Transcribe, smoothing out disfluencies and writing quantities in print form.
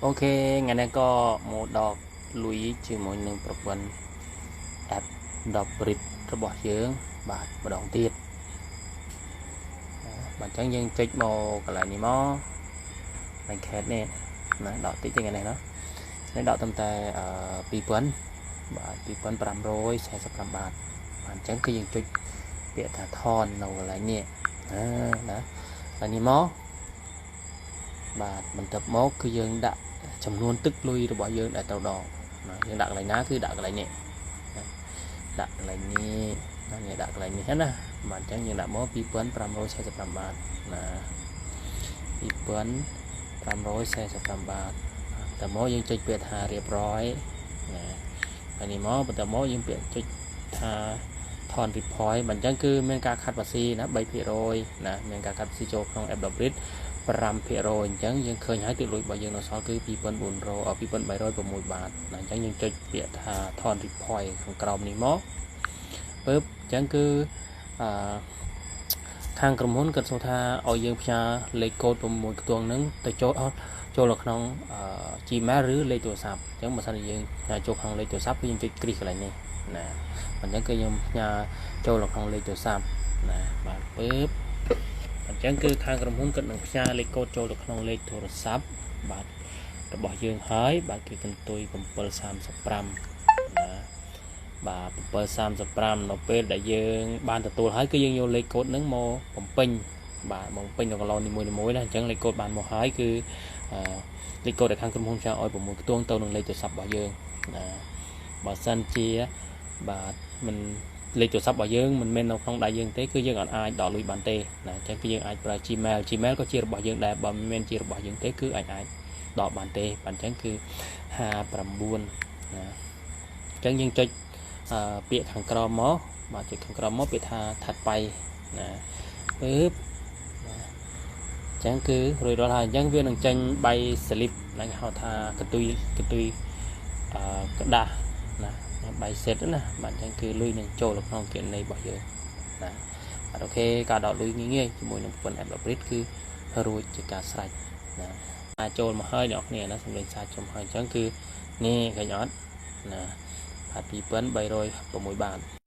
Ok, ngày nay có một đọc lũy chỉ một nângประวัน app ดอกบริดរបស់យើងបាទម្ដងទៀតបាទអញ្ចឹងយើងចុចមកកន្លែងនេះមកឡើងខេតនេះណាដកតិចចឹងនេះណានេះដកត្រឹមតែ2000បាទ2545បាទអញ្ចឹងគឺយើងចុចពាក្យថាថននៅកន្លែងនេះណាហើយនេះមកបាទបន្ទាប់មកគឺយើងដាក់ចំនួនទឹកលុយរបស់យើងដែលត្រូវដកណាយើងដាក់កន្លែងណាគឺដាក់កន្លែងនេះដាក់កន្លែងនេះណាដាក់កន្លែងនេះណាបាទអញ្ចឹងយើងដាក់មក2545បាទណា2545បាទតែមកយើងចុចពាក្យថារៀបរយណាហើយនេះមកបន្ទាប់មកយើងពាក្យចុចថាថន report បាទអញ្ចឹងគឺមានការខាត់ភាស៊ីណា3%ណាមានការខាត់ភាស៊ីចូលក្នុង app Dobrit 5% អញ្ចឹងយើងឃើញហើយទឹកលុយរបស់យើងនៅសល់គឺ2306បាទណាអញ្ចឹងយើងចុចពាក្យថាថន report ខាងក្រោមនេះមកពើបអញ្ចឹងគឺខាងក្រុមហ៊ុនគាត់សួរថាឲ្យយើងផ្ញើលេខកូដ6ខ្ទង់ហ្នឹងទៅចូលនៅក្នុងGmail ឬលេខទូរស័ព្ទអញ្ចឹងបើសិនជាយើងចូលក្នុងលេខទូរស័ព្ទគឺយើងចុចគ្រីសកន្លែងនេះណាអញ្ចឹងគឺខ្ញុំផ្ញើចូលនៅក្នុងលេខទូរស័ព្ទណាបាទពើបអញ្ចឹងគឺខាងក្រុមហ៊ុនគាត់នឹងផ្ញើលេខកូដចូលទៅក្នុងលេខទូរស័ព្ទបាទរបស់យើងហើយបាទគឺកន្ទុយ735ណាបាទ735នៅពេលដែលយើងបានទទួលហើយគឺយើងយកលេខកូដហ្នឹងមកបំពេញបាទមកបំពេញនៅកន្លោននីមួយៗណាអញ្ចឹងលេខកូដបានមកហើយគឺលេខកូដដែលខាងក្រុមហ៊ុនផ្ញើឲ្យ6ខ្ទង់ទៅនឹងលេខទូរស័ព្ទរបស់យើងណាបើសិនជាបាទមិនលេខទូរស័ព្ទរបស់យើងមិនមែននៅក្នុងដៃយើងទេគឺយើងអាចដកលុយបានទេណាអញ្ចឹងគឺយើងអាចប្រើ Gmail ក៏ជារបស់យើងដែរបើមិនមែនជារបស់យើងទេគឺអាចដកបានទេបាទអញ្ចឹងគឺ59ណាអញ្ចឹងយើងចុចពាក្យខាងក្រោមមកបាទចុចខាងក្រោមមកពាក្យថាថាត់បៃណាពើបអញ្ចឹងគឺរួចរាល់ហើយអញ្ចឹងវានឹងចេញបៃស្លីបដែលហៅថាកន្ទុយក្តាស់ណាបៃសេតណាបាទអញ្ចឹងគឺលុយនឹងចូលនៅក្នុងគណនីរបស់យើងណាបាទអូខេការដកលុយងាយៗជាមួយនឹងប្រព័ន្ធ app Dobrit គឺរួចជាការស្រេចណាអាចចូលមកហើយអ្នកនរណាសម្លេងសារចំហើយអញ្ចឹងគឺនេះឃើញអត់ណាបាទ2306បាទ